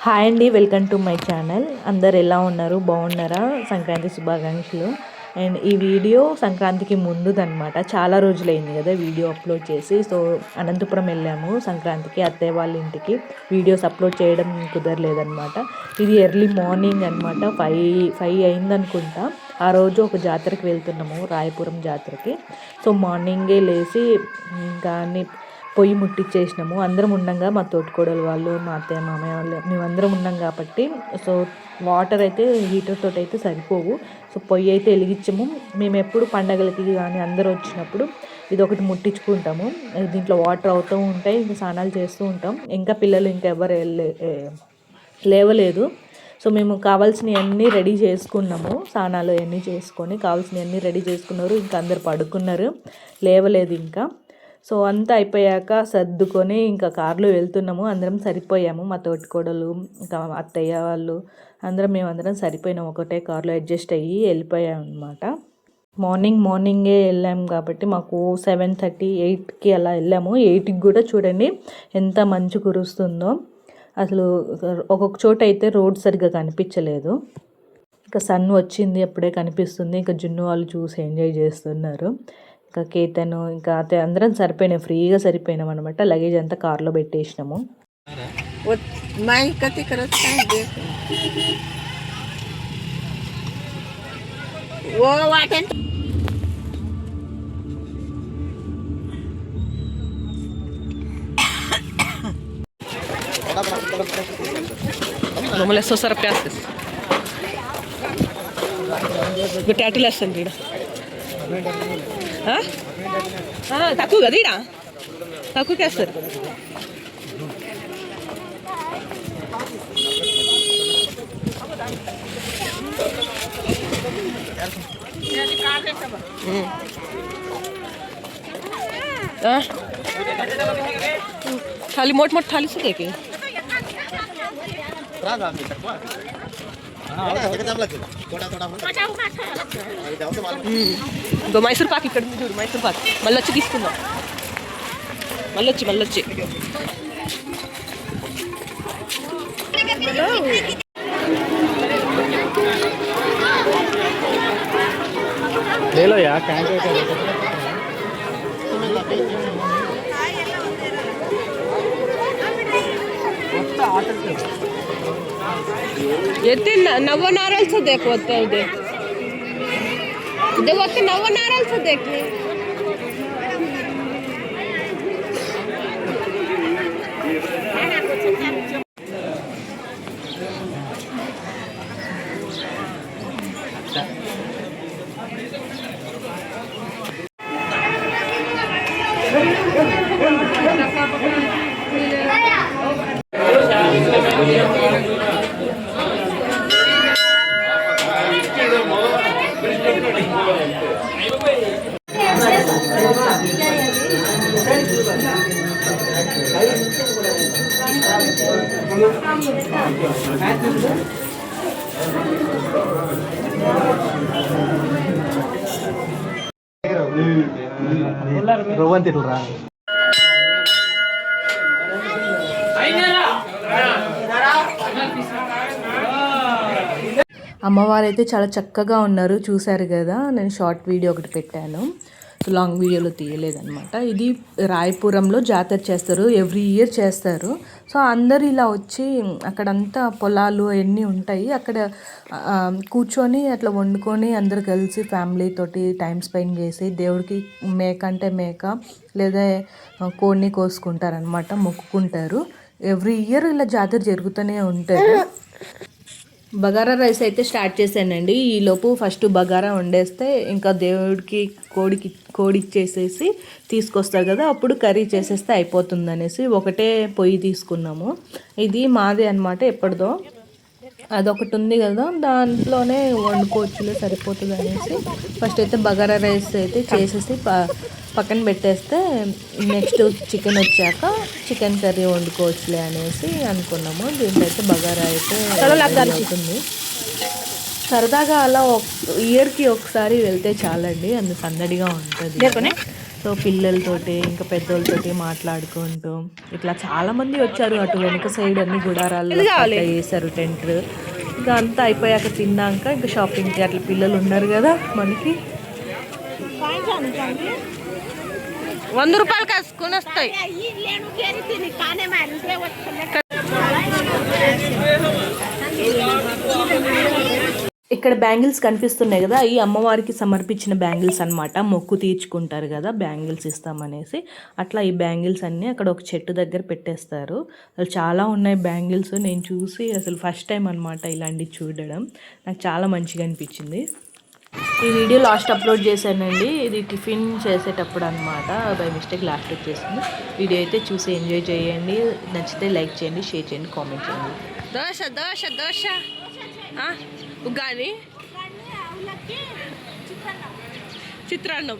Hi అండి, welcome to my channel. అందరు ఎలా ఉన్నారు? బాగున్నారా? సంక్రాంతి శుభాకాంక్షలు. అండ్ ఈ వీడియో సంక్రాంతికి ముందుదనమాట. చాలా రోజులైంది కదా వీడియో అప్లోడ్ చేసి. సో అనంతపురం వెళ్ళాము సంక్రాంతికి అత్తయ్య వాళ్ళ ఇంటికి. వీడియోస్ అప్లోడ్ చేయడం కుదరలేదనమాట. ఇది ఎర్లీ మార్నింగ్ అనమాట. ఫైవ్ అయిందనుకుంటా. ఆ రోజు ఒక జాతరకి వెళ్తున్నాము, రాయపురం జాతరకి. సో మార్నింగే లేచి ఇంకా అన్ని పొయ్యి ముట్టించేసినాము. అందరం ఉండంగా మా తోటికోడలు వాళ్ళు, మా అత్తయ్య మామయ్య వాళ్ళు, మేమందరం ఉన్నాం కాబట్టి సో వాటర్ అయితే హీటర్ తోటి అయితే సరిపోవు. సో పొయ్యి అయితే వెలిగించము. మేము ఎప్పుడు పండగలకి కానీ అందరూ వచ్చినప్పుడు ఇది ఒకటి ముట్టించుకుంటాము. దీంట్లో వాటర్ అవుతూ ఉంటాయి, ఇంకా స్నానాలు చేస్తూ ఉంటాం. ఇంకా పిల్లలు ఇంకా ఎవరు లేవలేదు. సో మేము కావాల్సినవన్నీ రెడీ చేసుకున్నాము. స్నానాలు అన్నీ చేసుకొని కావాల్సినవన్నీ రెడీ చేసుకున్నారు. ఇంకా అందరు పడుకున్నారు, లేవలేదు ఇంకా. సో అంతా అయిపోయాక సర్దుకొని ఇంకా కారులో వెళ్తున్నాము. అందరం సరిపోయాము, మా తోటికోడలు ఇంకా అత్తయ్య వాళ్ళు మేమందరం సరిపోయినాము. ఒకటే కారులో అడ్జస్ట్ అయ్యి వెళ్ళిపోయాం అనమాట. మార్నింగే వెళ్ళాము కాబట్టి మాకు 7:30, 8కి అలా వెళ్ళాము. 8కి కూడా చూడండి ఎంత మంచు కురుస్తుందో. అసలు ఒక్కొక్క చోట అయితే రోడ్ సరిగ్గా కనిపించలేదు. ఇంకా సన్ వచ్చింది అప్పుడే కనిపిస్తుంది. ఇంకా జున్ను వాళ్ళు చూసి ఎంజాయ్ చేస్తున్నారు. ఇంకా కేతను ఇంకా అందరం సరిపోయినాం, ఫ్రీగా సరిపోయినాం అనమాట. లగేజ్ అంతా కార్లో పెట్టేసినాము. మమ్మల్ని సొసర ప్యాసెస్ ట్యాటూలు వేస్తుంది ఇక్కడ తక్కువ కదా ఈడ తక్కువకి వేస్తారు. थाली मोठ थाली से देखिए ఇంకో మైసూర్ పాక్ ఇక్కడ చూడు, మైసూర్ పాక్ మళ్ళీ వచ్చి తీసుకుందాం. మళ్ళీ येते नव नारळचं देख होतं उद्या वरती नव नारळचं देख रोवंतिरा అమ్మవారైతే చాలా చక్కగా ఉన్నారు, చూశారు కదా. నేను షార్ట్ వీడియో ఒకటి పెట్టాను, లాంగ్ వీడియోలో తీయలేదన్నమాట. ఇది రాయపురంలో జాతర చేస్తారు, ఎవ్రీ ఇయర్ చేస్తారు. సో అందరు ఇలా వచ్చి అక్కడంతా పొలాలు అవన్నీ ఉంటాయి, అక్కడ కూర్చొని అట్లా వండుకొని అందరు కలిసి ఫ్యామిలీ తోటి టైం స్పెండ్ చేసి దేవుడికి మేక అంటే మేక లేదా కోడిని కోసుకుంటారనమాట, మొక్కుకుంటారు. ఎవ్రీ ఇయర్ ఇలా జాతర జరుగుతూనే ఉంటుంది. బగారా రైస్ అయితే స్టార్ట్ చేశానండి. ఈలోపు ఫస్ట్ బగారా వండేస్తే ఇంకా దేవుడికి కోడి ఇచ్చేసేసి తీసుకొస్తారు కదా, అప్పుడు కర్రీ చేసేస్తే అయిపోతుంది అనేసి ఒకటే పొయ్యి తీసుకున్నాము. ఇది మాదే అనమాట, ఎప్పటిదో. అదొకటి ఉంది కదా, దాంట్లోనే వండుకోవచ్చులే సరిపోతుంది అనేసి ఫస్ట్ అయితే బగారా రైస్ అయితే చేసేసి పక్కన పెట్టేస్తే నెక్స్ట్ చికెన్ వచ్చాక చికెన్ కర్రీ వండుకోవచ్చులే అనేసి అనుకున్నాము. దీంట్లో అయితే బగారా అయితే అవుతుంది. సరదాగా అలా ఇయర్కి ఒకసారి వెళ్తే చాలండి, అంత సందడిగా ఉంటుంది. సో పిల్లలతోటి ఇంకా పెద్దోళ్ళతోటి మాట్లాడుకుంటూ ఇట్లా చాలామంది వచ్చారు. అటు వెనుక సైడ్ అన్ని గుడారాలు వేశారు టెంట్. ఇంకా అంతా అయిపోయాక తిన్నాక ఇంకా షాపింగ్కి అట్లా పిల్లలు ఉన్నారు కదా మనకి. 100 రూపాయలు కాసుకొని వస్తాయి. ఇక్కడ బ్యాంగిల్స్ కనిపిస్తున్నాయి కదా, ఈ అమ్మవారికి సమర్పించిన బ్యాంగిల్స్ అన్నమాట. మొక్కు తీర్చుకుంటారు కదా బ్యాంగిల్స్ ఇస్తామనేసి, అట్లా ఈ బ్యాంగిల్స్ అన్నీ అక్కడ ఒక చెట్టు దగ్గర పెట్టేస్తారు. అసలు చాలా ఉన్నాయి బ్యాంగిల్స్. నేను చూసి అసలు ఫస్ట్ టైం అనమాట ఇలాంటివి చూడడం. నాకు చాలా మంచిగా అనిపించింది. ఈ వీడియో లాస్ట్ అప్లోడ్ చేశానండి. ఇది టిఫిన్ చేసేటప్పుడు అనమాట, బై మిస్టేక్ లాస్ట్ వచ్చేసింది. వీడియో అయితే చూసి ఎంజాయ్ చేయండి. నచ్చితే లైక్ చేయండి, షేర్ చేయండి, కామెంట్ చేయండి. దోశ దోశ దోశ ఉగ్గాని చిత్రాన్నం